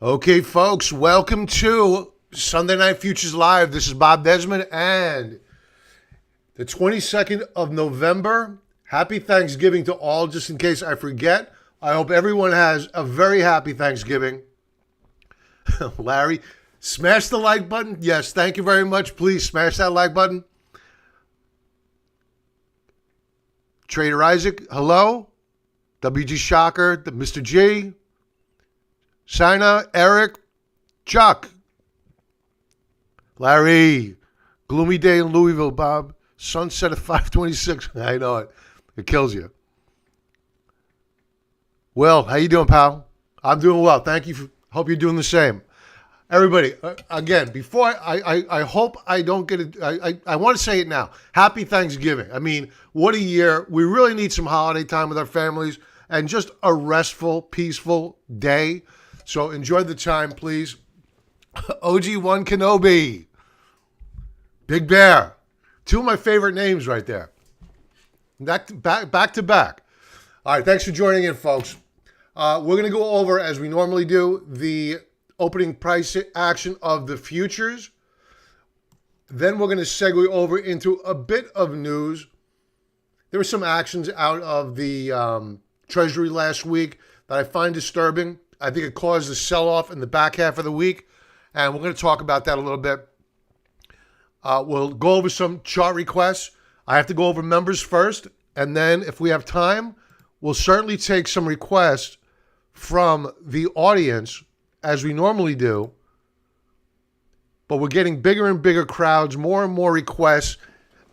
Okay, folks, welcome to Sunday Night Futures Live. This is Bob Desmond, and the 22nd of November. Happy Thanksgiving to all, just in case I forget. I hope everyone has a very happy Thanksgiving. Larry, smash the like button. Yes, thank you very much. Please smash that like button. Trader Isaac, hello. WG Shocker, Mr. G. Sina, Eric, Chuck, Larry, gloomy day in Louisville, Bob. Sunset at 5:26. I know it. It kills you. Will, how you doing, pal? I'm doing well. Thank you. Hope you're doing the same. Everybody, again, before I hope I don't get it. I want to say it now. Happy Thanksgiving. I mean, what a year. We really need some holiday time with our families and just a restful, peaceful day. So enjoy the time, please. OG1 Kenobi. Big Bear. Two of my favorite names right there. Back to back. All right, thanks for joining in, folks. We're going to go over, as we normally do, the opening price action of the futures. Then we're going to segue over into a bit of news. There were some actions out of the Treasury last week that I find disturbing. I think it caused a sell-off in the back half of the week, and we're going to talk about that a little bit. We'll go over some chart requests. I have to go over members first, and then if we have time, we'll certainly take some requests from the audience, as we normally do. But we're getting bigger and bigger crowds, more and more requests,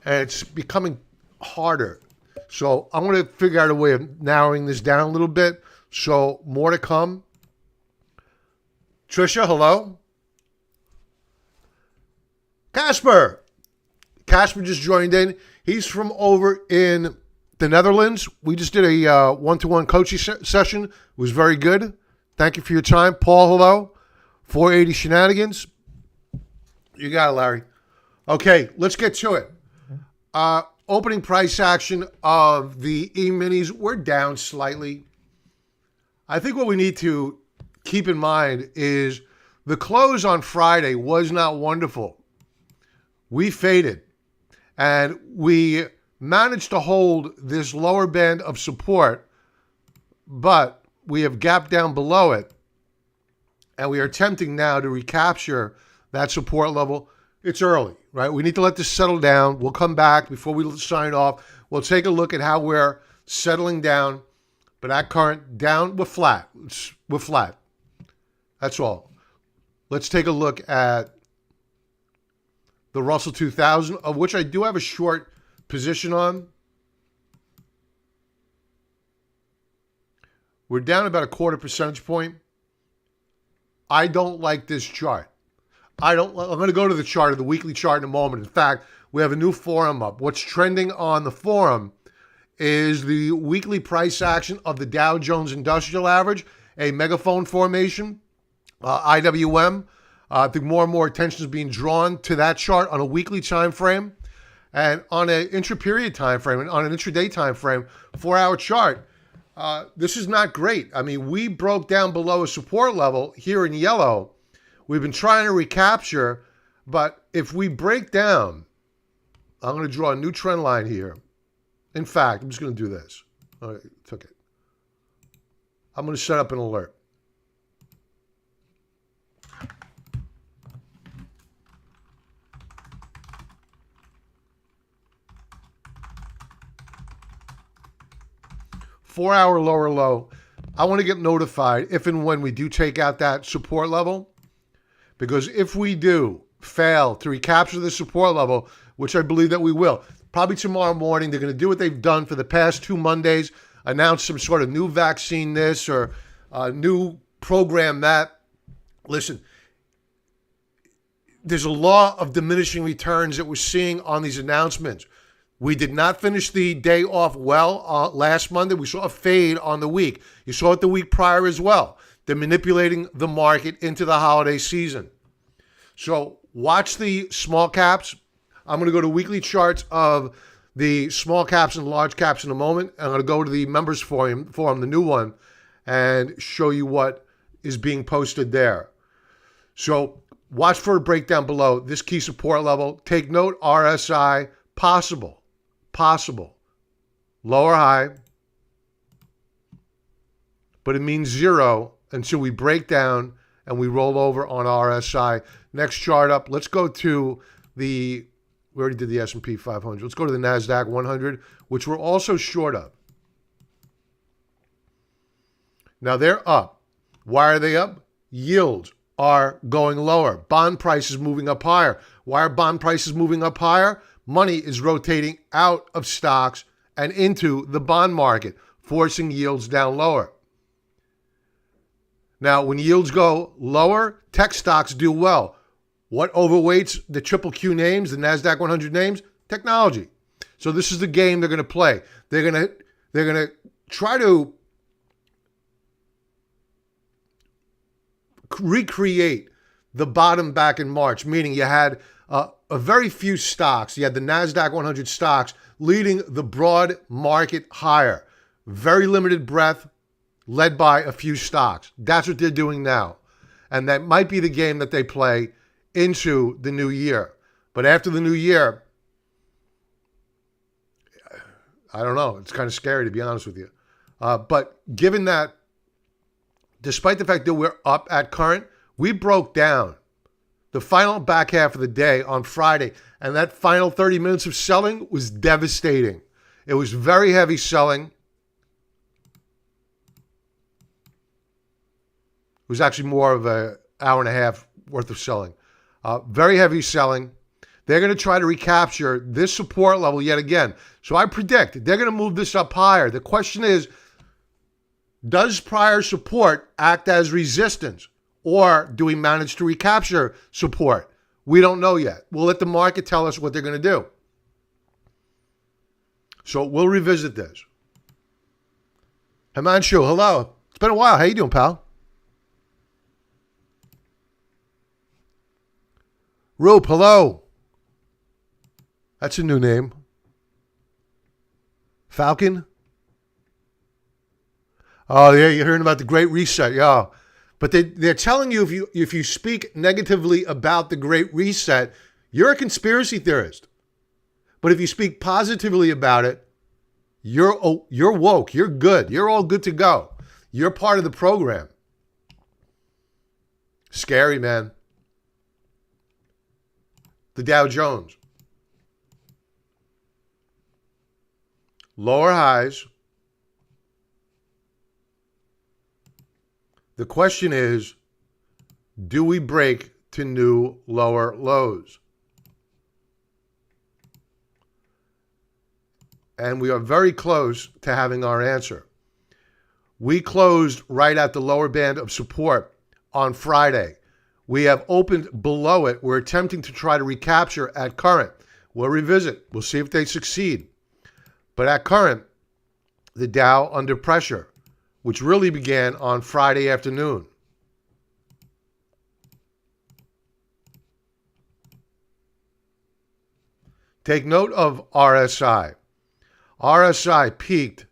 and it's becoming harder. So I'm going to figure out a way of narrowing this down a little bit. So more to come. Trisha, hello. Casper just joined in. He's from over in the Netherlands. We just did a one-to-one coaching session. It was very good. Thank you for your time. Paul, hello. 480 Shenanigans. You got it, Larry. Okay, let's get to it. Opening price action of the E-minis. We're down slightly. I think what we need to keep in mind is the close on Friday was not wonderful. We faded, and we managed to hold this lower band of support, but we have gapped down below it, and we are attempting now to recapture that support level. It's early, right? We need to let this settle down. We'll come back before we sign off. We'll take a look at how we're settling down, but at current down, we're flat. We're flat. That's all. Let's take a look at the Russell 2000, of which I do have a short position on. We're down about a quarter percentage point. I don't like this chart. I'm going to go to the chart, the weekly chart in a moment. In fact, we have a new forum up. What's trending on the forum is the weekly price action of the Dow Jones Industrial Average, a megaphone formation, IWM. I think more and more attention is being drawn to that chart on a weekly time frame, and on an intra-period time frame, and on an intraday time frame, 4-hour chart. This is not great. I mean, we broke down below a support level here in yellow. We've been trying to recapture, but if we break down, I'm going to draw a new trend line here. In fact, I'm just going to do this. All right, took it. I'm going to set up an alert. Four-hour lower low. I want to get notified if and when we do take out that support level, because if we do fail to recapture the support level, which I believe that we will, probably tomorrow morning, they're going to do what they've done for the past 2 Mondays, announce some sort of new vaccine this or a new program that. Listen, there's a law of diminishing returns that we're seeing on these announcements. We did not finish the day off well last Monday. We saw a fade on the week. You saw it the week prior as well. They're manipulating the market into the holiday season. So watch the small caps. I'm going to go to weekly charts of the small caps and large caps in a moment. I'm going to go to the members forum, the new one, and show you what is being posted there. So watch for a breakdown below this key support level. Take note, RSI, possible, lower high, but it means zero until we break down and we roll over on RSI. Next chart up, let's go to we already did the S&P 500. Let's go to the Nasdaq 100, which we're also short of. Now they're up. Why are they up? Yields are going lower. Bond prices moving up higher. Why are bond prices moving up higher? Money is rotating out of stocks and into the bond market, forcing yields down lower. Now, when yields go lower, tech stocks do well. What overweights the Triple Q names, the Nasdaq 100 names? Technology. So this is the game they're going to play. They're going to try to recreate the bottom back in March, meaning you had a very few stocks. You had the Nasdaq 100 stocks leading the broad market higher. Very limited breadth, led by a few stocks. That's what they're doing now. And that might be the game that they play into the new year. But after the new year, I don't know. It's kind of scary, to be honest with you. But given that, despite the fact that we're up at current, we broke down the final back half of the day on Friday, and that final 30 minutes of selling was devastating. It was very heavy selling. It was actually more of an hour and a half worth of selling. Very heavy selling. They're going to try to recapture this support level yet again. So I predict they're going to move this up higher. The question is, does prior support act as resistance, or do we manage to recapture support? We don't know yet. We'll let the market tell us what they're going to do. So we'll revisit this. Himanshu, hello. It's been a while. How you doing, pal? Roop, hello. That's a new name. Falcon? Oh, yeah, you're hearing about the Great Reset, yeah. But they're telling you if you speak negatively about the Great Reset, you're a conspiracy theorist. But if you speak positively about it, you're woke, you're good, you're all good to go. You're part of the program. Scary, man. The Dow Jones. Lower highs. The question is, do we break to new lower lows? And we are very close to having our answer. We closed right at the lower band of support on Friday. We have opened below it. We're attempting to try to recapture at current. We'll revisit. We'll see if they succeed. But at current, the Dow under pressure, which really began on Friday afternoon. Take note of RSI. RSI peaked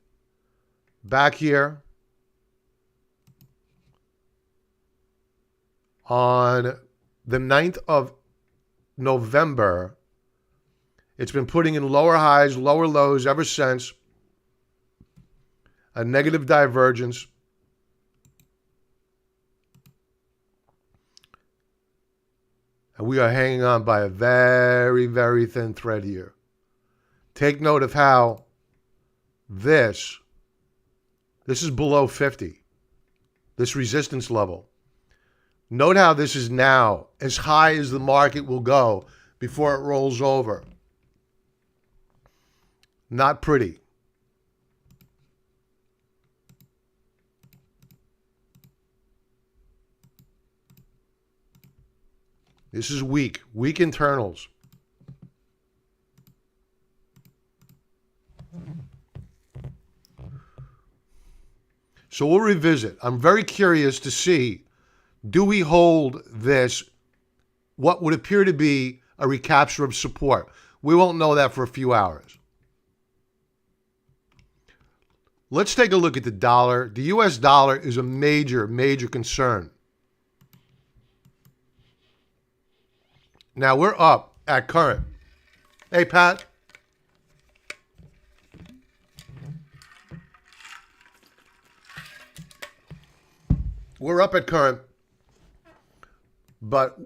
back here on the 9th of November. It's been putting in lower highs, lower lows ever since. A negative divergence. And we are hanging on by a very, very thin thread here. Take note of how this is below 50, this resistance level. Note how this is now as high as the market will go before it rolls over. Not pretty. This is weak internals. So we'll revisit. I'm very curious to see, do we hold this, what would appear to be a recapture of support? We won't know that for a few hours. Let's take a look at the dollar. The U.S. dollar is a major, major concern. Now we're up at current. Hey, Pat. We're up at current, but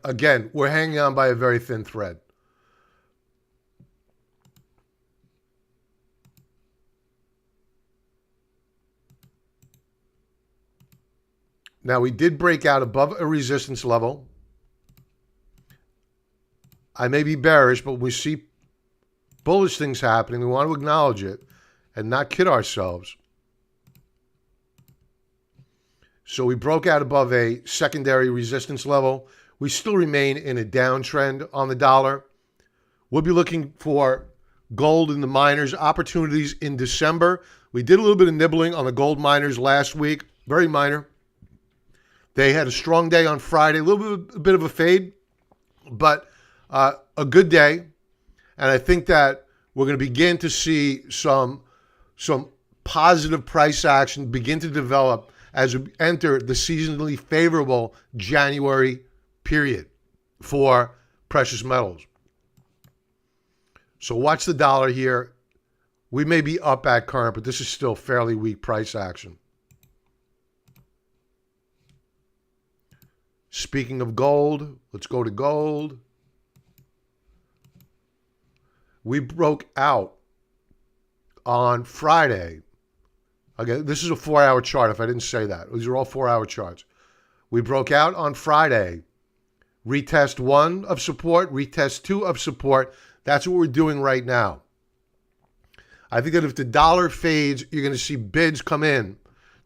again, we're hanging on by a very thin thread. Now, we did break out above a resistance level. I may be bearish, but we see bullish things happening. We want to acknowledge it and not kid ourselves. So we broke out above a secondary resistance level. We still remain in a downtrend on the dollar. We'll be looking for gold in the miners opportunities in December. We did a little bit of nibbling on the gold miners last week, very minor. They had a strong day on Friday, a bit of a fade, but a good day. And I think that we're going to begin to see some positive price action begin to develop as we enter the seasonally favorable January period for precious metals. So watch the dollar here. We may be up at current, but this is still fairly weak price action. Speaking of gold, let's go to gold. We broke out on Friday. Again, this is a 4-hour chart, if I didn't say that. These are all 4-hour charts. We broke out on Friday. Retest 1 of support, retest 2 of support. That's what we're doing right now. I think that if the dollar fades, you're going to see bids come in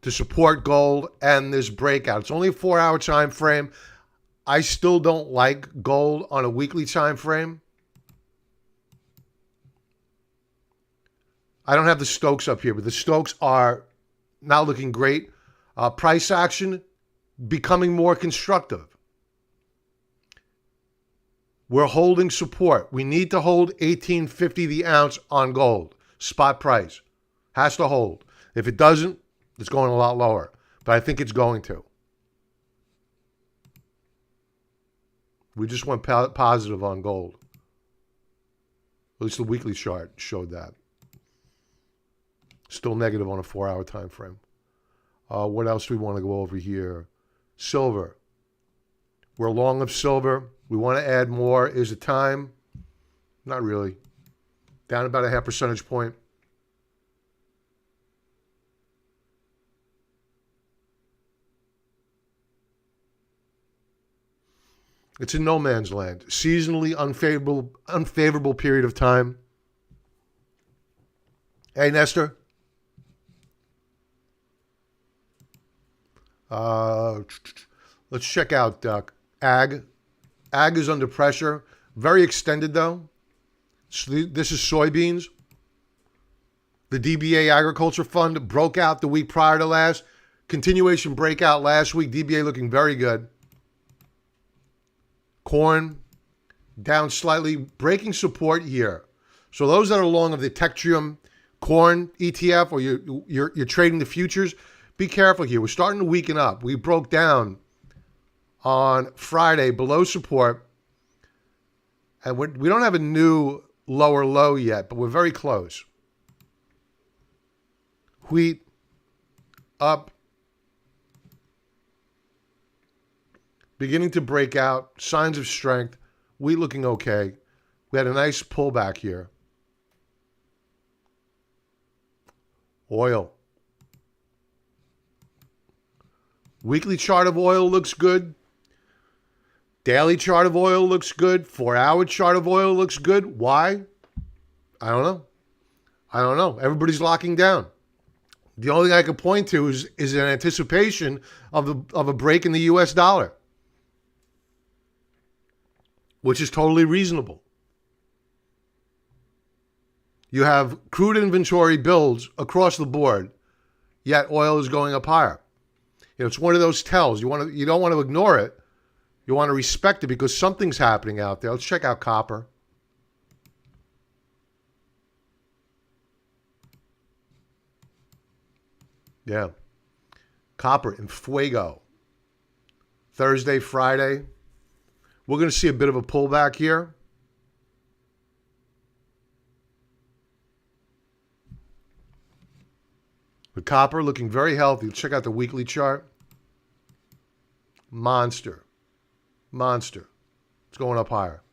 to support gold and this breakout. It's only a 4-hour time frame. I still don't like gold on a weekly time frame. I don't have the Stokes up here, but the Stokes are not looking great. Price action becoming more constructive. We're holding support. We need to hold $18.50 the ounce on gold. Spot price. Has to hold. If it doesn't, it's going a lot lower. But I think it's going to. We just went positive on gold. At least the weekly chart showed that. Still negative on a 4-hour time frame. What else do we want to go over here? Silver. We're long of silver. We want to add more. Is it time? Not really. Down about a half percentage point. It's in no man's land. Seasonally unfavorable period of time. Hey, Nestor. Let's check out ag. Ag is under pressure. Very extended, though. So this is soybeans. The DBA Agriculture Fund broke out the week prior to last. Continuation breakout last week. DBA looking very good. Corn down slightly, breaking support here. So those that are long of the Tetrium corn ETF or you're trading the futures, be careful here. We're starting to weaken up. We broke down on Friday below support, and we don't have a new lower low yet, but we're very close. Wheat up, beginning to break out, signs of strength. Wheat looking okay. We had a nice pullback here. Oil. Weekly chart of oil looks good. Daily chart of oil looks good. 4-hour chart of oil looks good. Why? I don't know. Everybody's locking down. The only thing I can point to is an anticipation of a break in the U.S. dollar, which is totally reasonable. You have crude inventory builds across the board, yet oil is going up higher. It's one of those tells. You don't want to ignore it. You want to respect it because something's happening out there. Let's check out copper. Yeah. Copper in fuego. Thursday, Friday. We're going to see a bit of a pullback here. The copper looking very healthy. Check out the weekly chart. Monster. Monster. It's going up higher.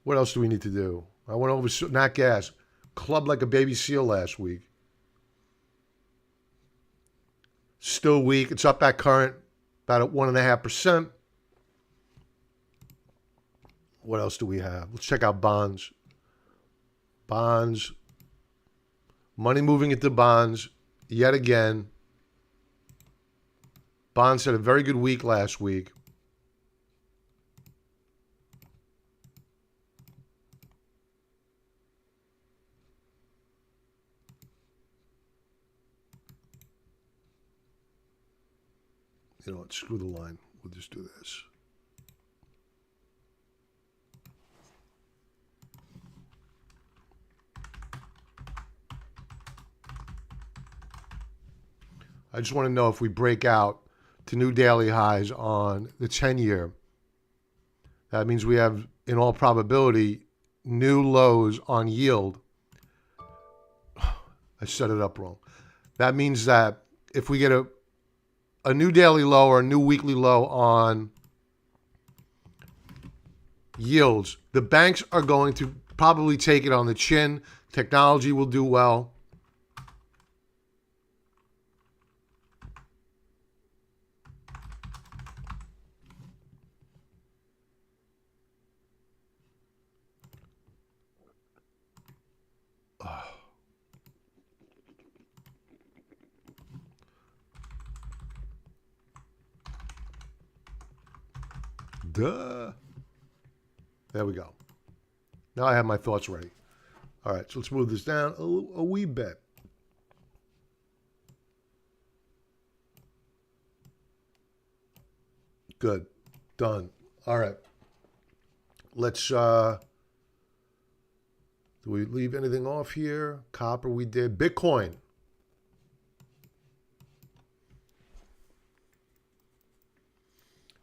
What else do we need to do? I went over nat gas. Clubbed like a baby seal last week. Still weak. It's up at current, about at 1.5%. What else do we have? Let's check out bonds. Bonds. Money moving into bonds yet again. Bonds had a very good week last week. You know what? Screw the line. We'll just do this. I just want to know if we break out to new daily highs on the 10-year. That means we have, in all probability, new lows on yield. I set it up wrong. That means that if we get a new daily low or a new weekly low on yields, the banks are going to probably take it on the chin. Technology will do well. Duh. There we go. Now I have my thoughts ready. All right, so let's move this down a wee bit. Good. Done. All right. Let's, do we leave anything off here? Copper we did. Bitcoin.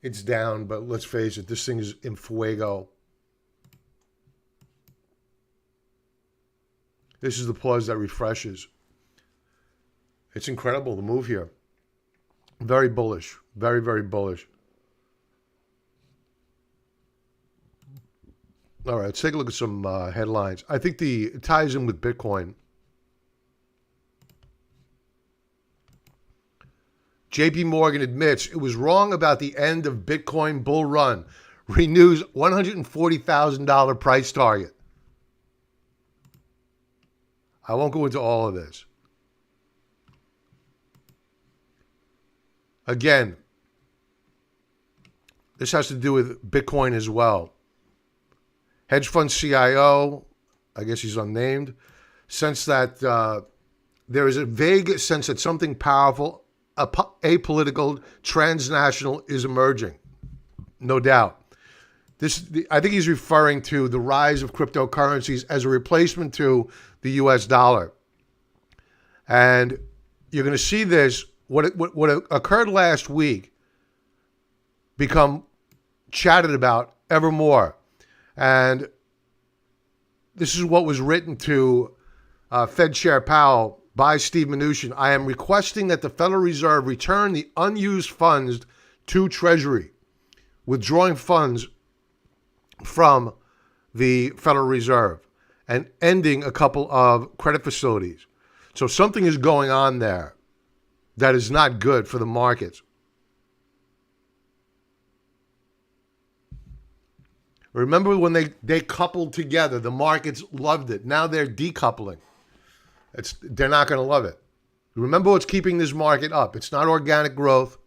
It's down, but let's face it, this thing is in fuego. This is the pause that refreshes. It's incredible, the move here. Very bullish. Very, very bullish. All right, let's take a look at some headlines. I think it ties in with Bitcoin. JP Morgan admits it was wrong about the end of Bitcoin bull run. Renews $140,000 price target. I won't go into all of this. Again, this has to do with Bitcoin as well. Hedge fund CIO, I guess he's unnamed, sense that there is a vague sense that something powerful, apolitical, transnational is emerging. No doubt. I think he's referring to the rise of cryptocurrencies as a replacement to the US dollar. And you're going to see this, what occurred last week, become chatted about ever more. And this is what was written to Fed Chair Powell by Steve Mnuchin. I am requesting that the Federal Reserve return the unused funds to Treasury, withdrawing funds from the Federal Reserve and ending a couple of credit facilities. So something is going on there that is not good for the markets. Remember when they coupled together, the markets loved it. Now they're decoupling. They're not going to love it. Remember what's keeping this market up. It's not organic growth.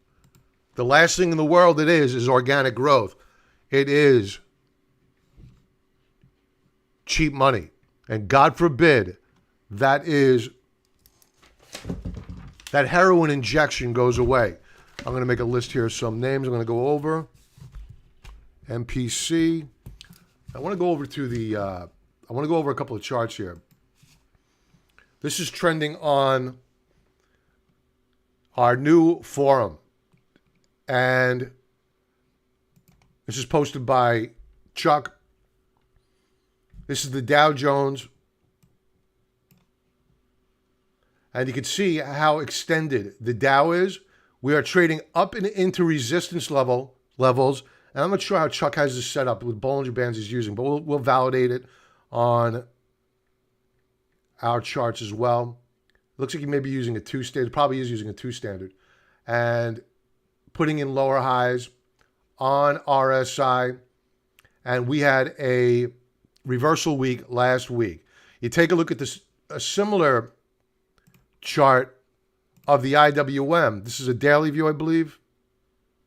The last thing in the world it is organic growth. It is cheap money. And God forbid that heroin injection goes away. I'm going to make a list here of some names I'm going to go over. MPC. I want to go over to the I want to go over a couple of charts here. This is trending on our new forum. And this is posted by Chuck. This is the Dow Jones. And you can see how extended the Dow is. We are trading up and into resistance levels. And I'm not sure how Chuck has this set up with Bollinger Bands he's using, but we'll validate it on our charts as well. Looks like he may be using a 2 standard. Probably is using a 2 standard. And putting in lower highs on RSI. And we had a reversal week last week. You take a look at this, a similar chart of the IWM. This is a daily view, I believe.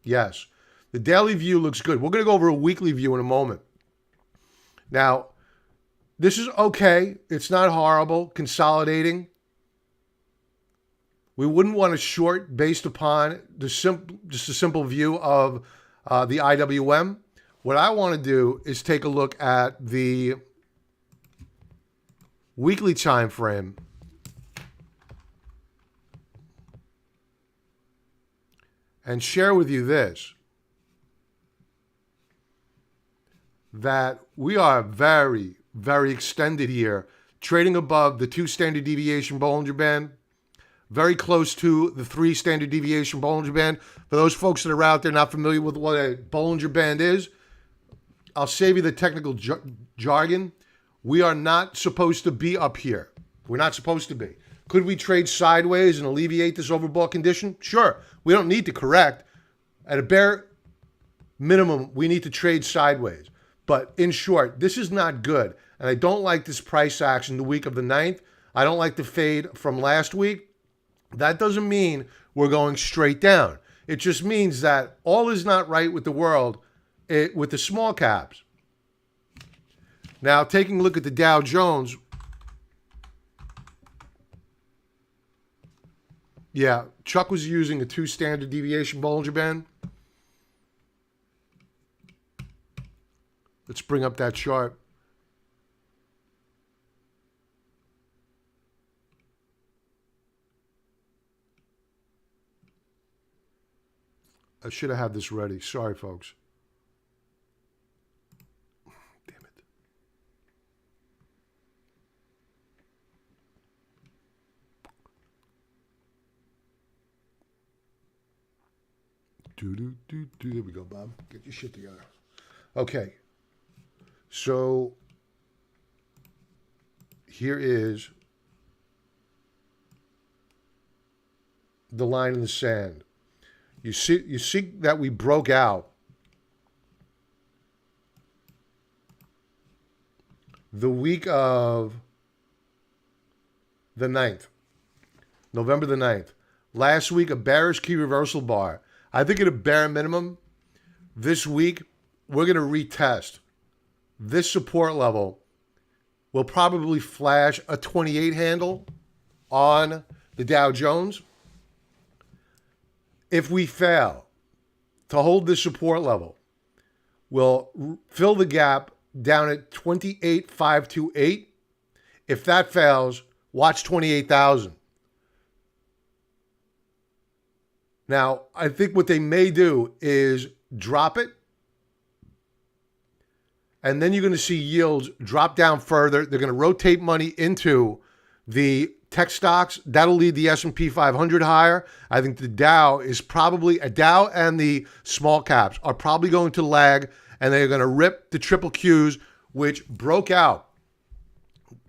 Yes. The daily view looks good. We're going to go over a weekly view in a moment. Now, this is okay. It's not horrible. Consolidating. We wouldn't want to short based upon just a simple view of the IWM. What I want to do is take a look at the weekly time frame. And share with you this, that we are very, very extended here, trading above the 2 standard deviation Bollinger Band, very close to the 3 standard deviation Bollinger Band. For those folks that are out there not familiar with what a Bollinger Band is, I'll save you the technical jargon. We are not supposed to be up here. We're not supposed to be. Could we trade sideways and alleviate this overbought condition? Sure. We don't need to correct. At a bare minimum, we need to trade sideways. But in short, this is not good. And I don't like this price action the week of the 9th. I don't like the fade from last week. That doesn't mean we're going straight down. It just means that all is not right with the world with the small caps. Now, taking a look at the Dow Jones. Yeah, Chuck was using a 2 standard deviation Bollinger Band. Let's bring up that chart. I should have had this ready. Sorry, folks. Damn it. There we go, Bob. Get your shit together. Okay. So here is the line in the sand. You see that we broke out the week of the 9th, November the 9th. Last week, a bearish key reversal bar. I think at a bare minimum, this week, we're going to retest this support level. Will probably flash a 28 handle on the Dow Jones. If we fail to hold this support level, we'll fill the gap down at 28,528. If that fails, watch 28,000. Now, I think what they may do is drop it, and then you're going to see yields drop down further. They're going to rotate money into the tech stocks. That'll lead the S&P 500 higher. I think the Dow is probably, a Dow and the small caps are probably going to lag, and they're going to rip the triple Qs, which broke out.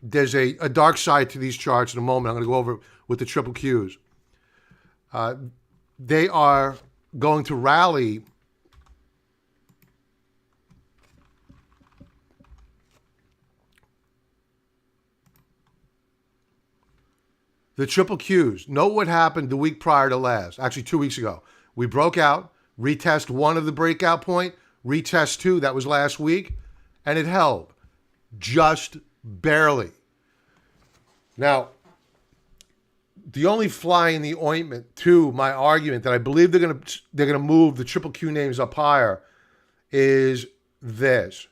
There's a dark side to these charts in a moment. I'm going to go over with the triple Qs. They are going to rally the triple Qs. Note what happened the week prior to last. Actually, 2 weeks ago. We broke out, retest 1 of the breakout point, retest 2, that was last week, and it held just barely. Now, the only fly in the ointment to my argument that I believe they're gonna move the triple Q names up higher is this.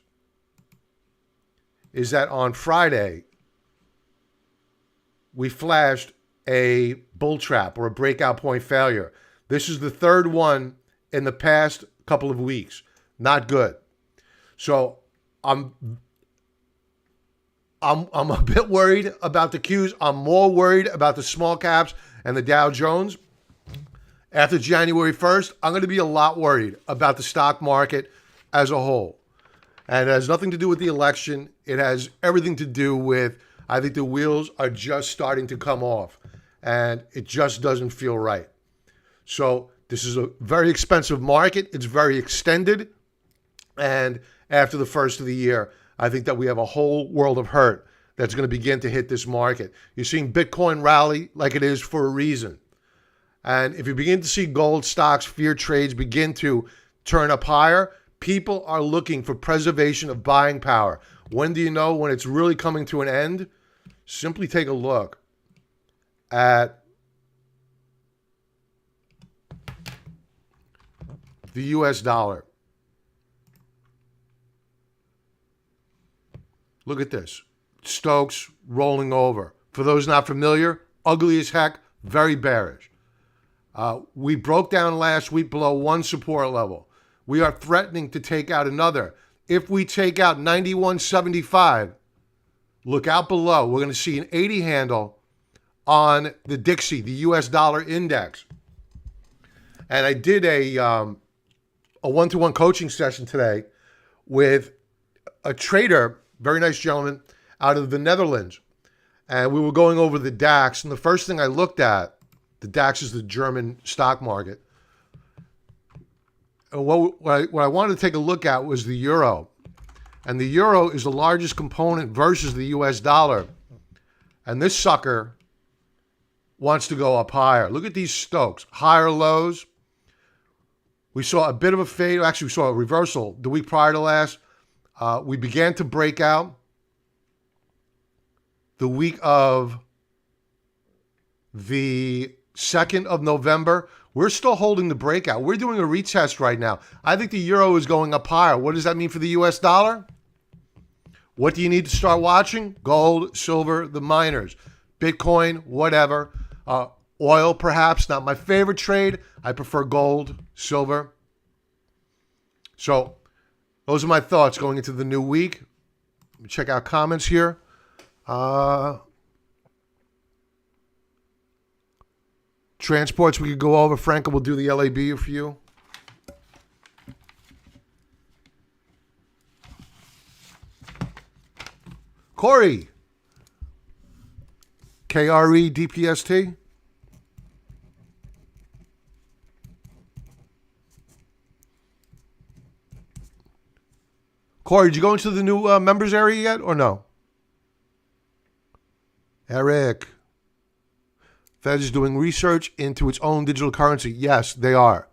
is that on Friday, we flashed a bull trap or a breakout point failure. This is the third one in the past couple of weeks. Not good. So I'm a bit worried about the Qs. I'm more worried about the small caps and the Dow Jones. After January 1st, I'm going to be a lot worried about the stock market as a whole. And it has nothing to do with the election. It has everything to do with, I think the wheels are just starting to come off. And it just doesn't feel right. So this is a very expensive market. It's very extended. And after the first of the year, I think that we have a whole world of hurt that's going to begin to hit this market. You're seeing Bitcoin rally like it is for a reason. And if you begin to see gold stocks, fear trades begin to turn up higher, people are looking for preservation of buying power. When do you know when it's really coming to an end? Simply take a look at the US dollar. Look at this. Stokes rolling over. For those not familiar, ugly as heck, very bearish. We broke down last week below one support level. We are threatening to take out another. If we take out 91.75, look out below. We're going to see an 80 handle on the Dixie, the US dollar index. And I did a one-to-one coaching session today with a trader, very nice gentleman, out of the Netherlands. And we were going over the DAX. And the first thing I looked at, the DAX is the German stock market. And what I wanted to take a look at was the euro. And the euro is the largest component versus the US dollar. And this sucker wants to go up higher. Look at these Stokes, higher lows. We saw a bit of a fade. Actually, we saw a reversal the week prior to last. We began to break out the week of the 2nd of November. We're still holding the breakout. We're doing a retest right now. I think the euro is going up higher. What does that mean for the US dollar? What do you need to start watching? Gold, silver, the miners, Bitcoin, whatever. Oil, perhaps, not my favorite trade. I prefer gold, silver. So those are my thoughts going into the new week. Let me check out comments here. Transports we could go over. Franco will do the LAB for you. Corey. KRE DPST. Corey, did you go into the new members area yet or no? Eric. Fed is doing research into its own digital currency. Yes, they are.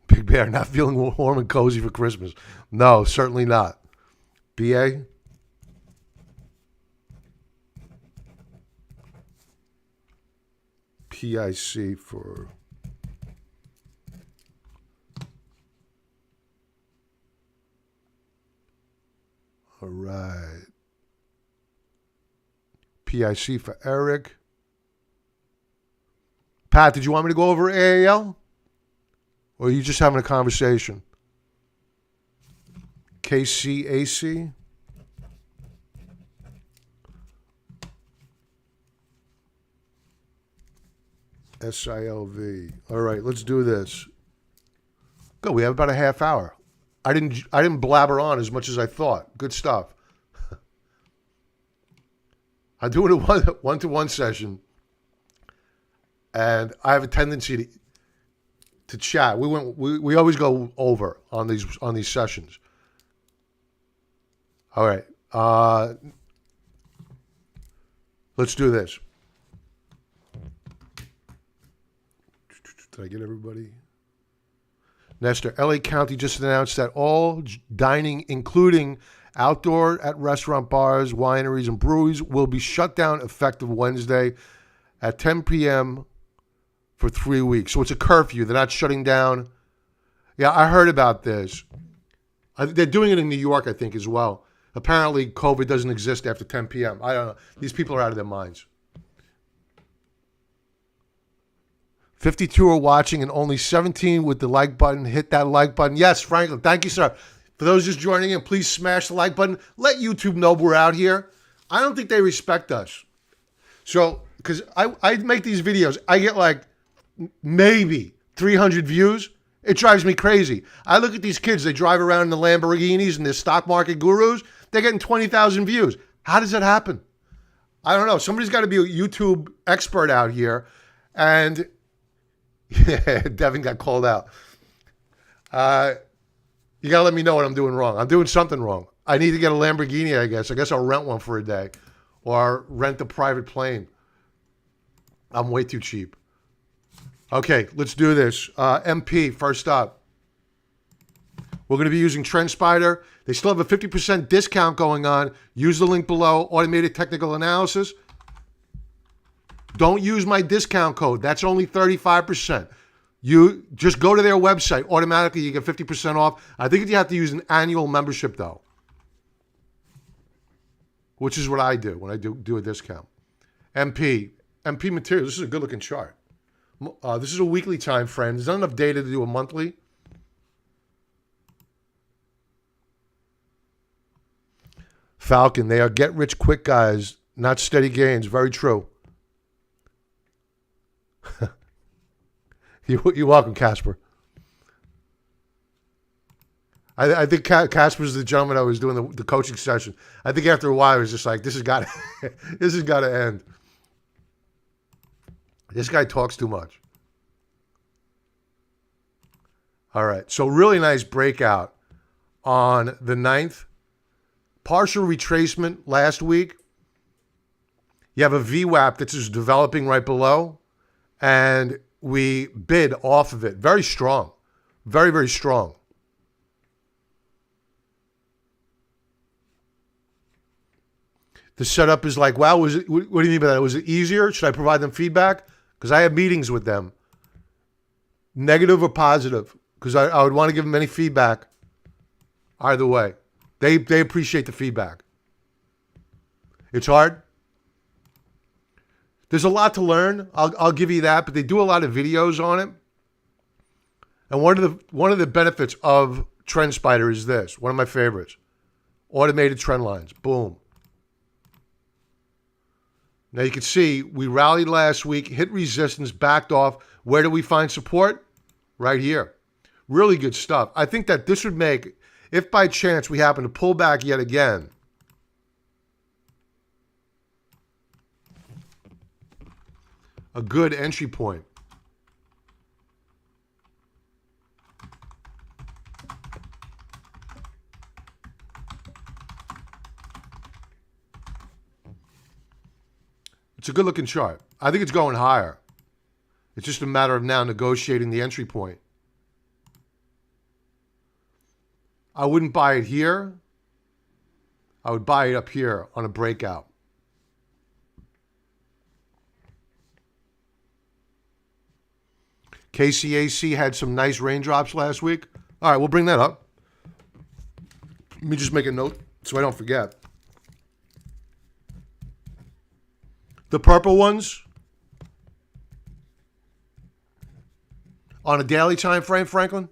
Big Bear, not feeling warm and cozy for Christmas. No, certainly not. BA? PIC for... All right. PIC for Eric. Pat, did you want me to go over AAL? Or are you just having a conversation? KCAC. SILV. All right, let's do this. Good, we have about a half hour. I didn't blabber on as much as I thought. Good stuff. I'm doing a one-to-one session, and I have a tendency to chat. We always go over on these sessions. All right, let's do this. Did I get everybody? Nestor, LA County just announced that all dining, including outdoor at restaurant, bars, wineries, and breweries, will be shut down effective Wednesday at 10 p.m. for 3 weeks. So it's a curfew. They're not shutting down. Yeah, I heard about this. They're doing it in New York, I think, as well. Apparently, COVID doesn't exist after 10 p.m. I don't know. These people are out of their minds. 52 are watching and only 17 with the like button. Hit that like button. Yes, Franklin. Thank you, sir. For those just joining in, please smash the like button. Let YouTube know we're out here. I don't think they respect us. So, because I make these videos, I get like maybe 300 views. It drives me crazy. I look at these kids. They drive around in the Lamborghinis and they're stock market gurus. They're getting 20,000 views. How does that happen? I don't know. Somebody's got to be a YouTube expert out here. And yeah, Devin got called out. You got to let me know what I'm doing wrong. I'm doing something wrong. I need to get a Lamborghini, I guess. I guess I'll rent one for a day or rent a private plane. I'm way too cheap. Okay, let's do this. MP, first up. We're going to be using TrendSpider. They still have a 50% discount going on. Use the link below, automated technical analysis. Don't use my discount code. That's only 35%. You just go to their website. Automatically, you get 50% off. I think you have to use an annual membership, though, which is what I do when I do a discount. MP material. This is a good-looking chart. This is a weekly time frame. There's not enough data to do a monthly. Falcon, they are get-rich-quick guys, not steady gains. Very true. You're welcome, Casper. I think Casper's the gentleman I was doing the coaching session. I think after a while, I was just like, this has got to end. This guy talks too much. All right. So really nice breakout on the 9th. Partial retracement last week. You have a VWAP that's just developing right below. And we bid off of it. Very strong. Very, very strong. The setup is like, wow, what do you mean by that? Was it easier? Should I provide them feedback? Because I have meetings with them. Negative or positive? Because I would want to give them any feedback. Either way. They appreciate the feedback. It's hard. There's a lot to learn. I'll give you that, but they do a lot of videos on it. And one of the benefits of TrendSpider is this. One of my favorites. Automated trend lines. Boom. Now you can see we rallied last week, hit resistance, backed off. Where do we find support? Right here. Really good stuff. I think that this would make, if by chance we happen to pull back yet again, a good entry point. It's a good looking chart. I think it's going higher. It's just a matter of now negotiating the entry point. I wouldn't buy it here. I would buy it up here on a breakout. KCAC had some nice raindrops last week. All right, we'll bring that up. Let me just make a note so I don't forget. The purple ones on a daily time frame, Franklin.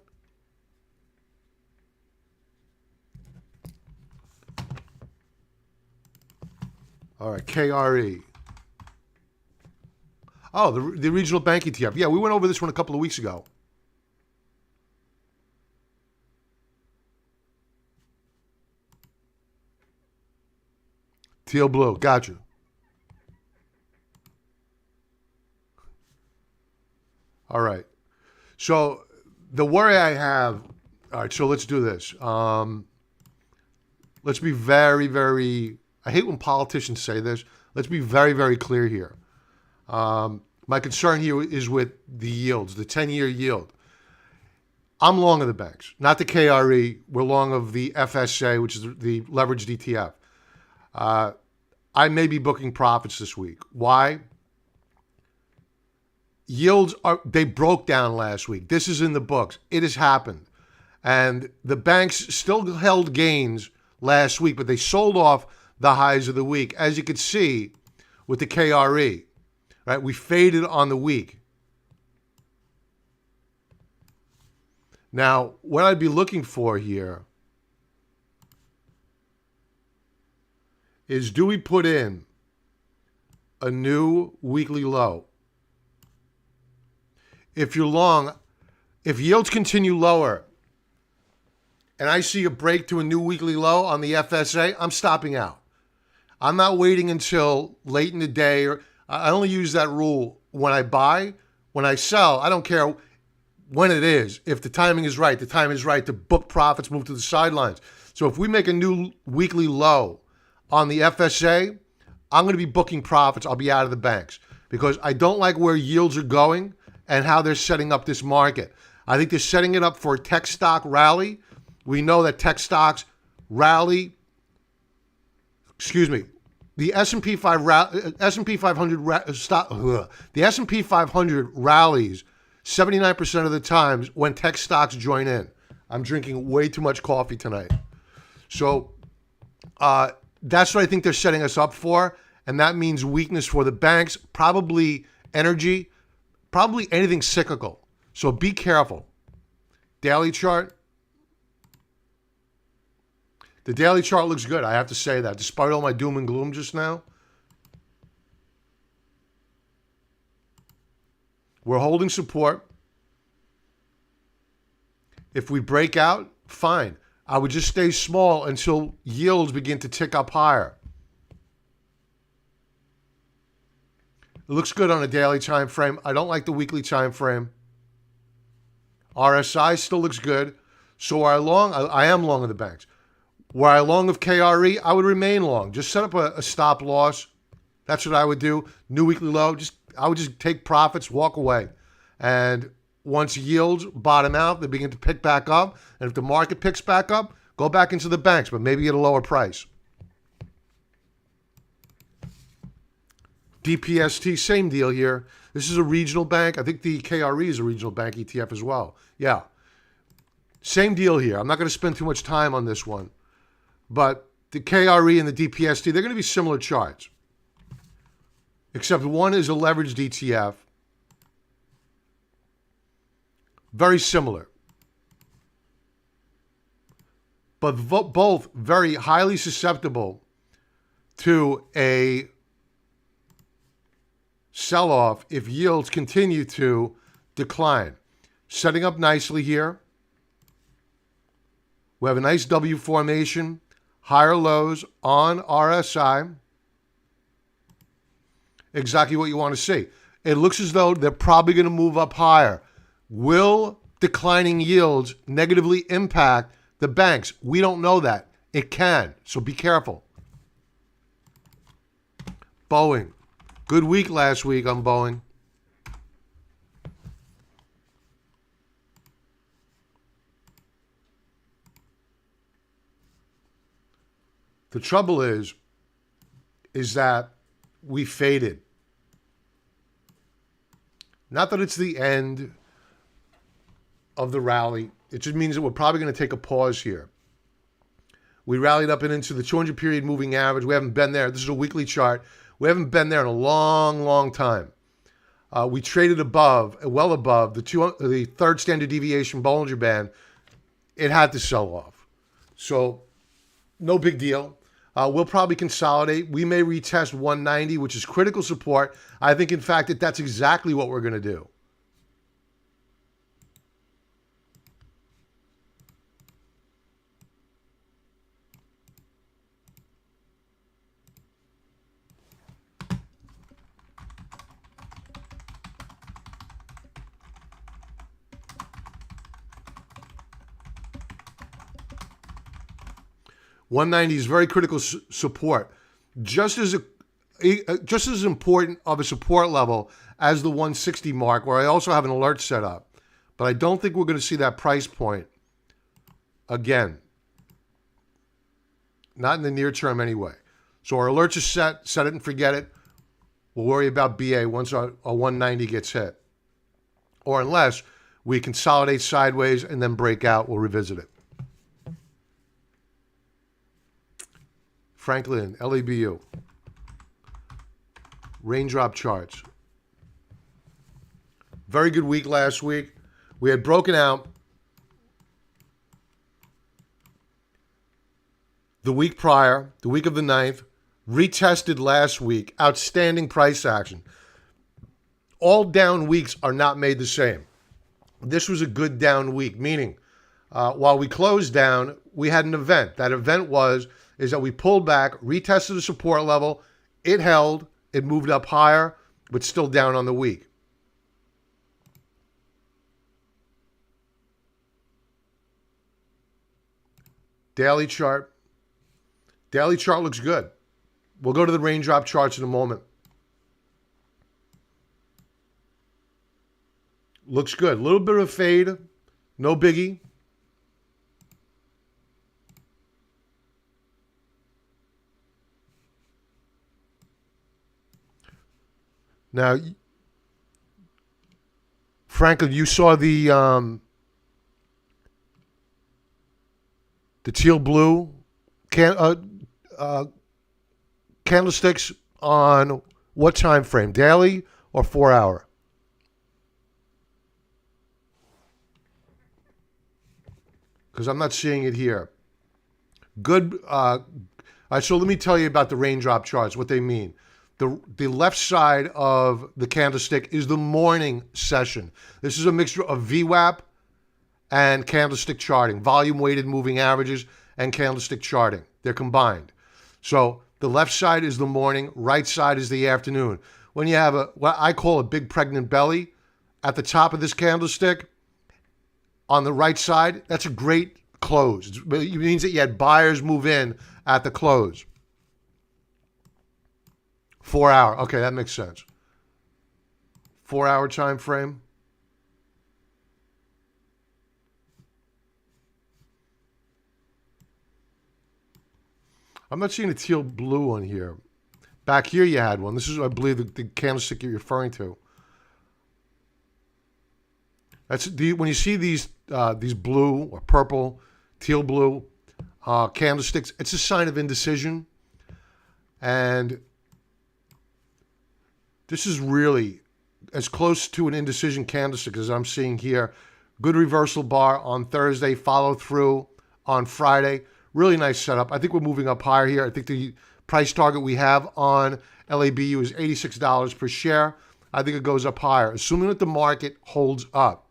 All right, KRE. Oh, the regional bank ETF. Yeah, we went over this one a couple of weeks ago. Teal blue. Gotcha. All right. So the worry I have, all right, so let's do this. Let's be very, very, I hate when politicians say this. Let's be very, very clear here. My concern here is with the yields, the 10-year yield. I'm long of the banks, not the KRE. We're long of the FSA, which is the leveraged ETF. I may be booking profits this week. Why? Yields they broke down last week. This is in the books. It has happened. And the banks still held gains last week, but they sold off the highs of the week. As you can see with the KRE, right? We faded on the week. Now, what I'd be looking for here is, do we put in a new weekly low? If you're long, if yields continue lower and I see a break to a new weekly low on the FSA, I'm stopping out. I'm not waiting until late in the day. Or I only use that rule when I buy. When I sell, I don't care when it is. If the timing is right, the time is right to book profits, move to the sidelines. So if we make a new weekly low on the FSA, I'm going to be booking profits. I'll be out of the banks because I don't like where yields are going and how they're setting up this market. I think they're setting it up for a tech stock rally. We know that tech stocks rally. The S&P 500 the S&P 500 rallies 79% of the times when tech stocks join in. I'm drinking way too much coffee tonight. So that's what I think they're setting us up for, and that means weakness for the banks, probably energy, probably anything cyclical. So be careful. Daily chart. The daily chart looks good, I have to say that, despite all my doom and gloom just now. We're holding support. If we break out, fine. I would just stay small until yields begin to tick up higher. It looks good on a daily time frame. I don't like the weekly time frame. RSI still looks good. So are I long? I am long of the banks. Were I long of KRE, I would remain long. Just set up a stop loss. That's what I would do. New weekly low. I would just take profits, walk away. And once yields bottom out, they begin to pick back up. And if the market picks back up, go back into the banks, but maybe at a lower price. DPST, same deal here. This is a regional bank. I think the KRE is a regional bank ETF as well. Yeah. Same deal here. I'm not going to spend too much time on this one. But the KRE and the DPST, they're going to be similar charts. Except one is a leveraged ETF. Very similar. But both very highly susceptible to a sell-off if yields continue to decline. Setting up nicely here. We have a nice W formation. Higher lows on RSI. Exactly what you want to see. It looks as though they're probably going to move up higher. Will declining yields negatively impact the banks? We don't know that. It can, so be careful. Boeing. Good week last week on Boeing. The trouble is that we faded. Not that it's the end of the rally. It just means that we're probably going to take a pause here. We rallied up and into the 200 period moving average. We haven't been there. This is a weekly chart. We haven't been there in a long, long time. We traded well above the third standard deviation Bollinger Band. It had to sell off. So no big deal. We'll probably consolidate. We may retest 190, which is critical support. I think, in fact, that's exactly what we're going to do. $190 is very critical support, just as important of a support level as the 160 mark, where I also have an alert set up. But I don't think we're going to see that price point again. Not in the near term anyway. So our alerts are set it and forget it. We'll worry about BA once our 190 gets hit. Or unless we consolidate sideways and then break out. We'll revisit it. Franklin, LABU. Raindrop charts. Very good week last week. We had broken out the week prior, the week of the 9th, retested last week. Outstanding price action. All down weeks are not made the same. This was a good down week, meaning while we closed down, we had an event. That event is that we pulled back, retested the support level. It held. It moved up higher, but still down on the week. Daily chart. Daily chart looks good. We'll go to the raindrop charts in a moment. Looks good. A little bit of a fade. No biggie. Now, Franklin, you saw the teal blue candlesticks on what time frame? Daily or 4 hour? Because I'm not seeing it here. Good. All right, so let me tell you about the raindrop charts, what they mean. The left side of the candlestick is the morning session. This is a mixture of VWAP and candlestick charting, volume-weighted moving averages and candlestick charting. They're combined. So the left side is the morning, right side is the afternoon. When you have what I call a big pregnant belly at the top of this candlestick, on the right side, that's a great close. It means that you had buyers move in at the close. 4 hour. Okay, that makes sense. 4 hour time frame. I'm not seeing a teal blue on here. Back here you had one. This is, I believe, the candlestick you're referring to. That's when you see these blue or purple, teal blue candlesticks, it's a sign of indecision. And this is really as close to an indecision candlestick as I'm seeing here. Good reversal bar on Thursday, follow through on Friday. Really nice setup. I think we're moving up higher here. I think the price target we have on LABU is $86 per share. I think it goes up higher, assuming that the market holds up.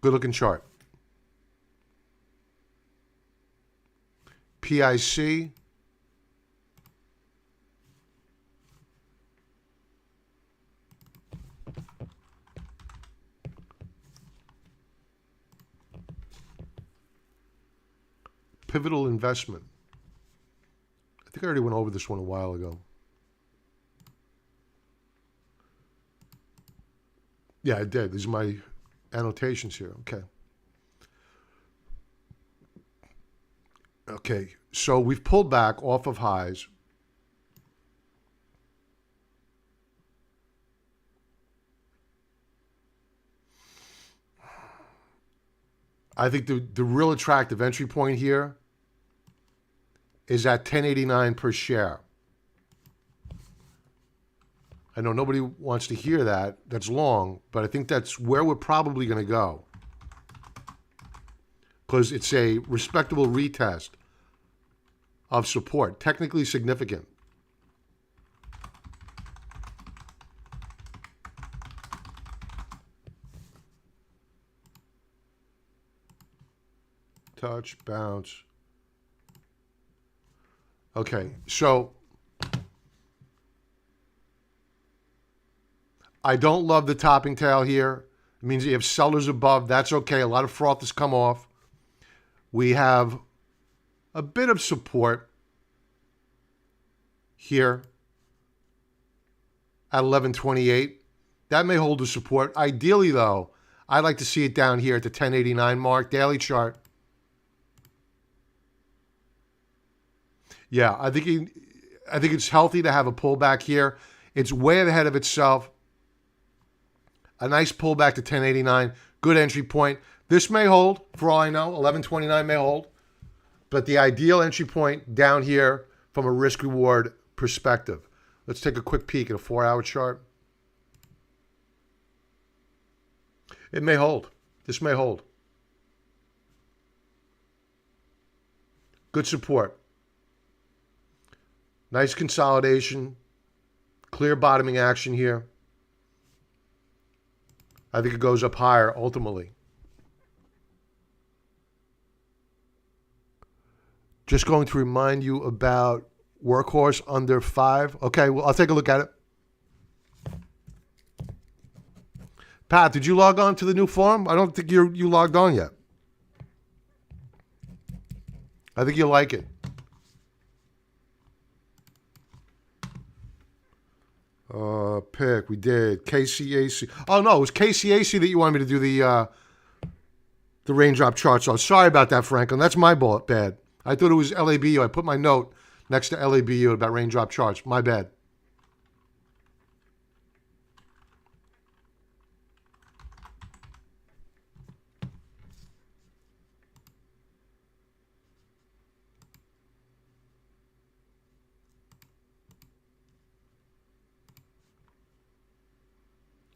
Good looking chart. PIC. Pivotal investment. I think I already went over this one a while ago. Yeah, I did. These are my annotations here. Okay. Okay, so we've pulled back off of highs. I think the real attractive entry point here is at $10.89 per share. I know nobody wants to hear that. That's long, but I think that's where we're probably going to go. Because it's a respectable retest of support, technically significant. Touch, bounce. Okay, so I don't love the topping tail here. It means you have sellers above. That's okay. A lot of froth has come off. We have a bit of support here at 1128. That may hold the support. Ideally, though, I'd like to see it down here at the 1089 mark. Daily chart. Yeah, I think it's healthy to have a pullback here. It's way ahead of itself. A nice pullback to 1089. Good entry point. This may hold, for all I know. 1129 may hold. But the ideal entry point down here from a risk-reward perspective. Let's take a quick peek at a 4-hour chart. It may hold. This may hold. Good support. Nice consolidation. Clear bottoming action here. I think it goes up higher ultimately. Just going to remind you about Workhorse under 5. Okay, well, I'll take a look at it. Pat, did you log on to the new forum? I don't think you logged on yet. I think you'll like it. Pick, we did. KCAC. Oh, no, it was KCAC that you wanted me to do the raindrop charts on. Sorry about that, Franklin. That's my bad. I thought it was LABU. I put my note next to LABU about raindrop charts. My bad.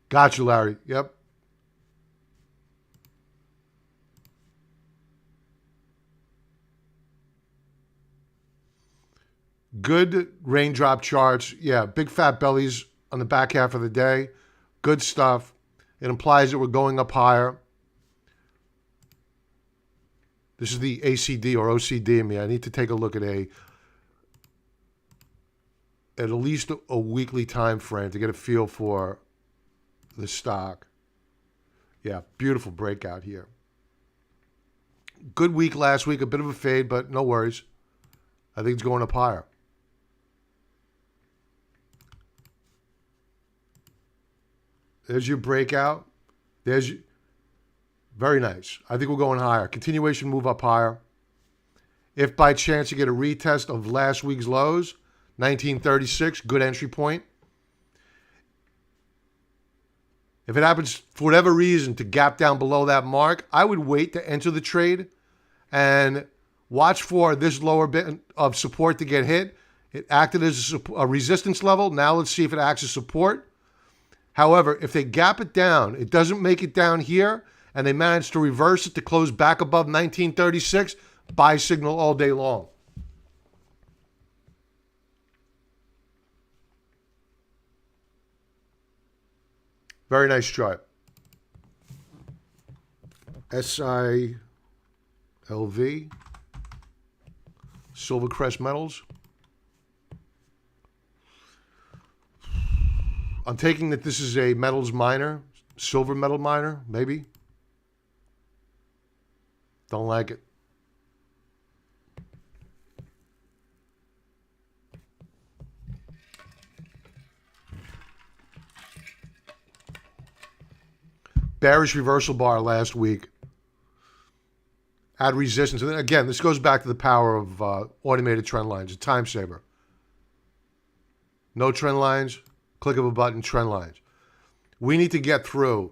Got you, Larry. Yep. Good raindrop charts. Yeah, big fat bellies on the back half of the day. Good stuff. It implies that we're going up higher. This is the ACD or OCD in me. I need to take a look at at least a weekly time frame to get a feel for the stock. Yeah, beautiful breakout here. Good week last week, a bit of a fade, but no worries. I think it's going up higher. There's your breakout. Very nice. I think we're going higher. Continuation move up higher. If by chance you get a retest of last week's lows, 1936, good entry point. If it happens for whatever reason to gap down below that mark, I would wait to enter the trade and watch for this lower bit of support to get hit. It acted as a resistance level. Now let's see if it acts as support. However, if they gap it down, it doesn't make it down here, and they manage to reverse it to close back above 1936, buy signal all day long. Very nice chart. SILV, Silvercrest Metals. I'm taking that this is a metals miner, silver metal miner, maybe. Don't like it. Bearish reversal bar last week. Had resistance. And then again, this goes back to the power of automated trend lines. A time saver. No trend lines. Click of a button, trend lines. We need to get through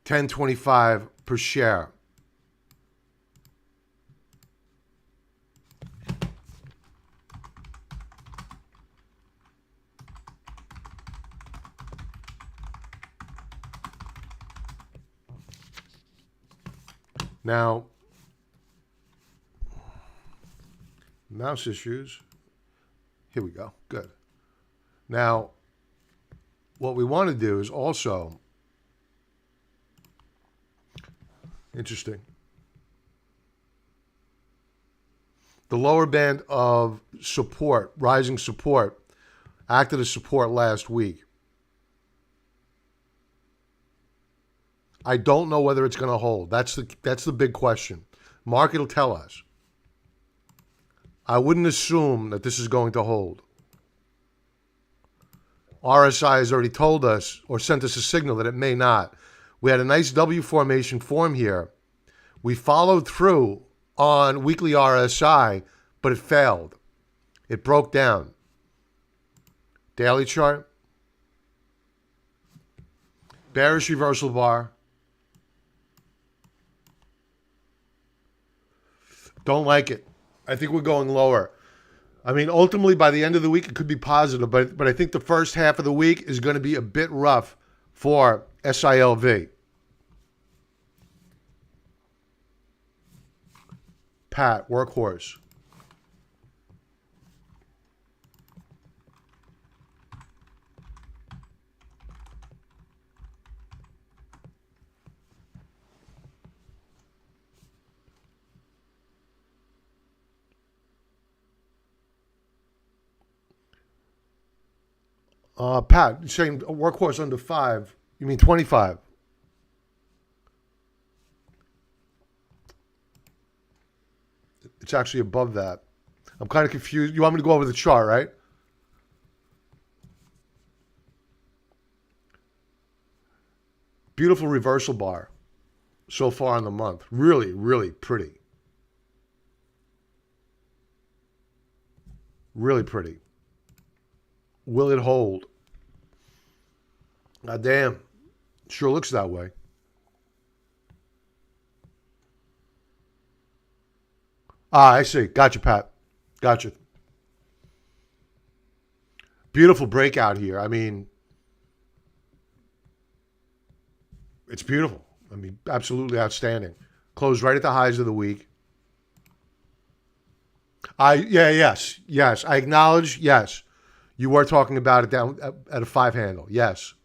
10.25 per share. Now, mouse issues. Here we go. Good. Now, what we want to do is also, interesting, the lower band of support, rising support, acted as support last week. I don't know whether it's going to hold. That's the big question. Market will tell us. I wouldn't assume that this is going to hold. RSI has already told us or sent us a signal that it may not. We had a nice W formation form here. We followed through on weekly RSI, but it failed. It broke down. Daily chart. Bearish reversal bar. Don't like it. I think we're going lower. I mean, ultimately, by the end of the week, it could be positive, but I think the first half of the week is going to be a bit rough for SILV. Pat, Workhorse. Pat, you're saying Workhorse under 5. You mean 25? It's actually above that. I'm kind of confused. You want me to go over the chart, right? Beautiful reversal bar so far in the month. Really, really pretty. Really pretty. Will it hold? God damn. Sure looks that way. I see. Gotcha, Pat. Gotcha. Beautiful breakout here. I mean, it's beautiful. I mean, absolutely outstanding. Closed right at the highs of the week. Yes. I acknowledge, yes. You were talking about it down at a 5 handle. Yes.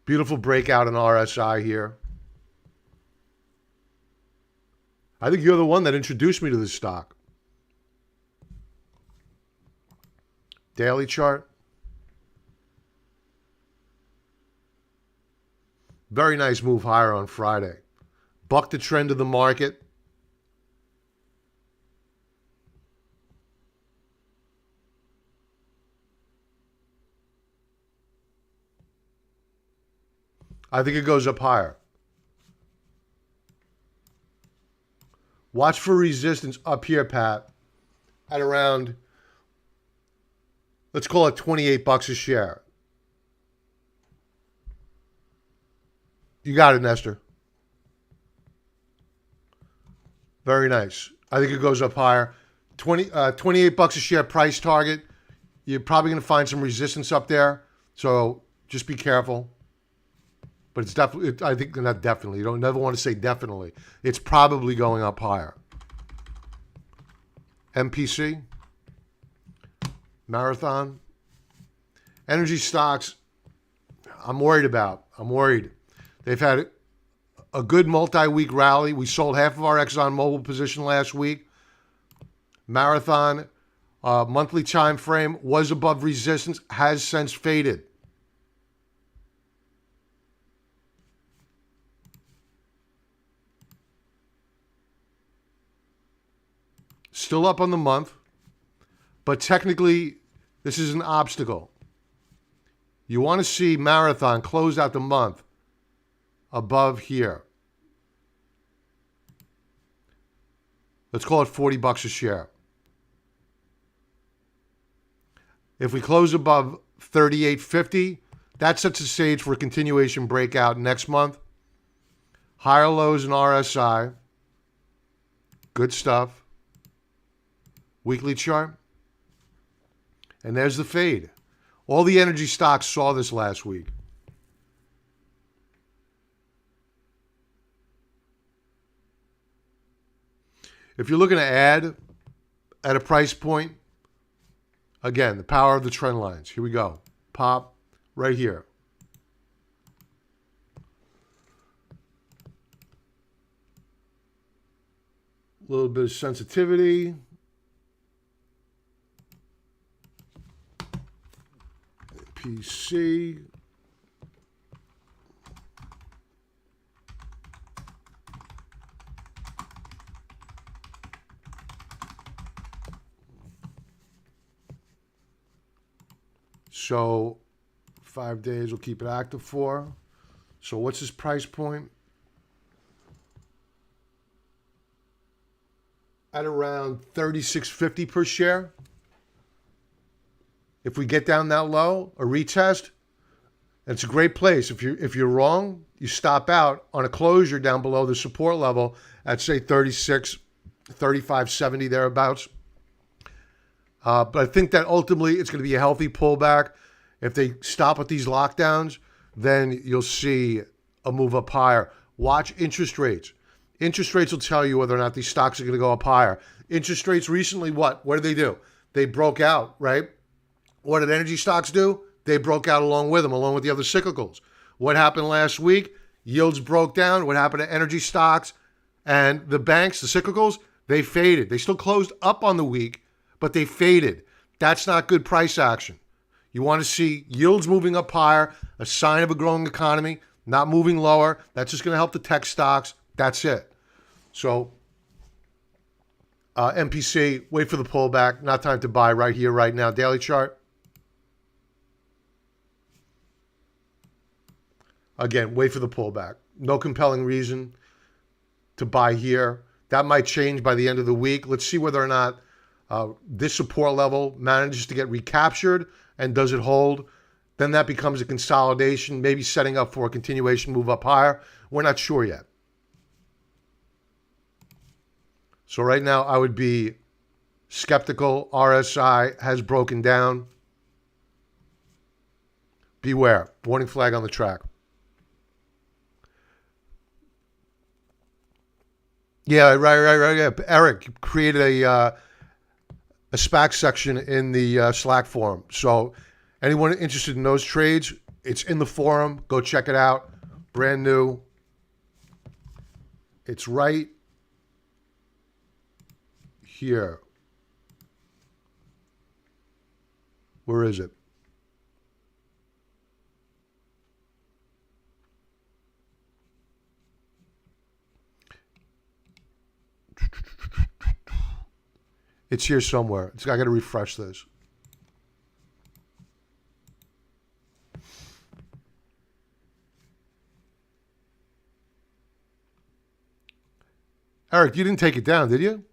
Beautiful breakout in RSI here. I think you're the one that introduced me to this stock. Daily chart. Very nice move higher on Friday. Bucked the trend of the market. I think it goes up higher. Watch for resistance up here, Pat, at around, let's call it $28 a share. You got it, Nestor. Very nice. I think it goes up higher. $28 a share price target. You're probably going to find some resistance up there, so just be careful. But it's definitely, I think, not definitely. You don't never want to say definitely. It's probably going up higher. MPC, Marathon, energy stocks. I'm worried about. I'm worried. They've had a good multi-week rally. We sold half of our ExxonMobil position last week. Marathon, monthly time frame was above resistance, has since faded. Still up on the month, but technically this is an obstacle. You want to see Marathon close out the month above here. Let's call it $40 a share. If we close above 38.50, that sets the stage for a continuation breakout next month. Higher lows in RSI. Good stuff. Weekly chart. And there's the fade. All the energy stocks saw this last week. If you're looking to add at a price point, again, the power of the trend lines. Here we go. Pop right here. A little bit of sensitivity. PC. So 5 days we'll keep it active for. So what's his price point? At around $36.50 per share. If we get down that low, a retest, it's a great place. If you're wrong, you stop out on a closure down below the support level at, say, 36, 35.70 thereabouts. But I think that ultimately it's going to be a healthy pullback. If they stop with these lockdowns, then you'll see a move up higher. Watch interest rates. Interest rates will tell you whether or not these stocks are going to go up higher. Interest rates recently, what? What did they do? They broke out, right? What did energy stocks do? They broke out along with them, along with the other cyclicals. What happened last week? Yields broke down. What happened to energy stocks and the banks, the cyclicals? They faded. They still closed up on the week, but they faded. That's not good price action. You want to see yields moving up higher, a sign of a growing economy, not moving lower. That's just going to help the tech stocks. That's it. So MPC, wait for the pullback. Not time to buy right here, right now. Daily chart. Again, wait for the pullback. No compelling reason to buy here. That might change by the end of the week. Let's see whether or not this support level manages to get recaptured and does it hold. Then that becomes a consolidation, maybe setting up for a continuation move up higher. We're not sure yet. So right now I would be skeptical. RSI has broken down. Beware. Warning flag on the track. Yeah, right. Yeah. Eric created a SPAC section in the Slack forum. So anyone interested in those trades, it's in the forum. Go check it out. Brand new. It's right here. Where is it? It's here somewhere. I got to refresh this. Eric, you didn't take it down, did you?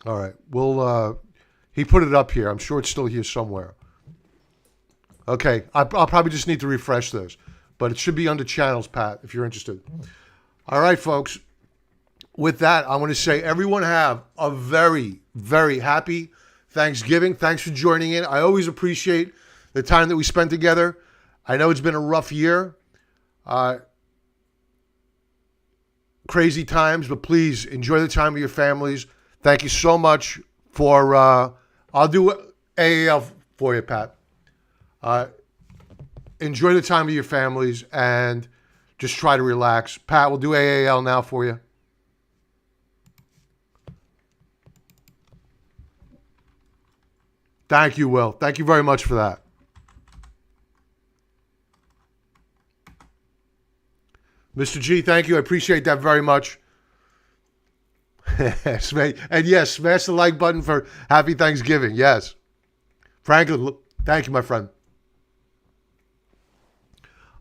All right. He put it up here. I'm sure it's still here somewhere. Okay. I'll probably just need to refresh this, but it should be under channels, Pat, if you're interested. All right, folks. With that, I want to say everyone have a very, very happy Thanksgiving. Thanks for joining in. I always appreciate the time that we spent together. I know it's been a rough year. Crazy times, but please enjoy the time with your families. Thank you so much for, I'll do AAL for you, Pat. Enjoy the time with your families and just try to relax. Pat, we'll do AAL now for you. Thank you, Will. Thank you very much for that. Mr. G, thank you. I appreciate that very much. And yes, smash the like button for Happy Thanksgiving. Yes. Franklin, thank you, my friend.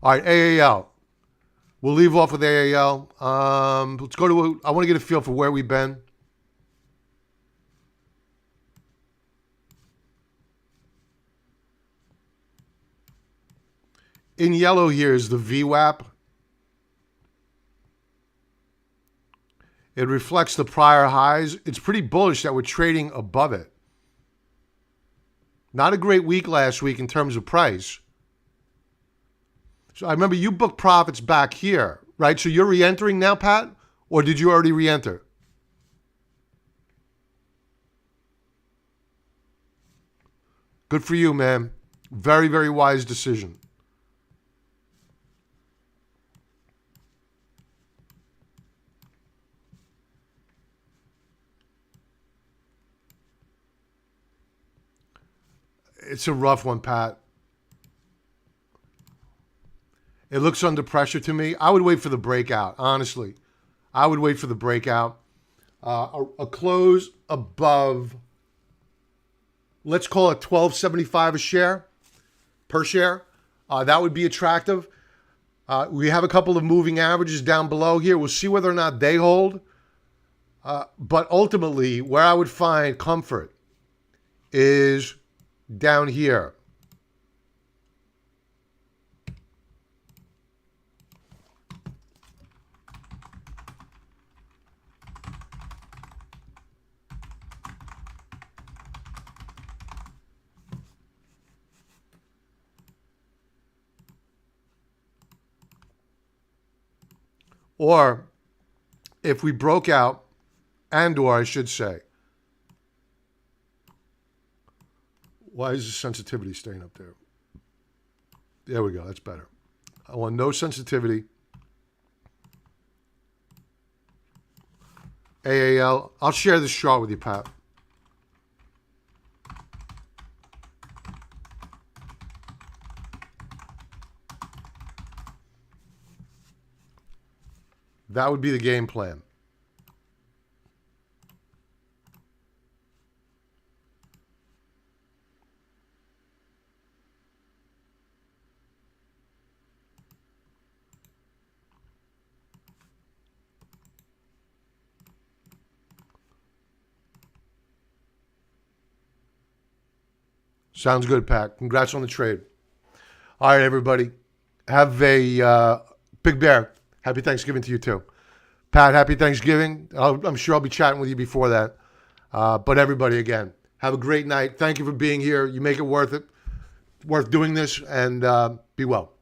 All right, AAL. We'll leave off with AAL. Let's go to, I want to get a feel for where we've been. In yellow here is the VWAP. It reflects the prior highs. It's pretty bullish that we're trading above it. Not a great week last week in terms of price. So I remember you booked profits back here, right? So you're re-entering now, Pat? Or did you already re-enter? Good for you, man. Very, very wise decision. It's a rough one, Pat. It looks under pressure to me. I would wait for the breakout, honestly. I would wait for the breakout. A close above, let's call it $12.75 a share, per share. That would be attractive. We have a couple of moving averages down below here. We'll see whether or not they hold. But ultimately, where I would find comfort is down here. Or if we broke out, and or I should say, why is the sensitivity staying up there? There we go. That's better. I want no sensitivity. AAL. I'll share this chart with you, Pat. That would be the game plan. Sounds good, Pat. Congrats on the trade. All right, everybody. Have a Big Bear. Happy Thanksgiving to you, too. Pat, happy Thanksgiving. I'm sure I'll be chatting with you before that. But everybody, again, have a great night. Thank you for being here. You make it worth doing this, and be well.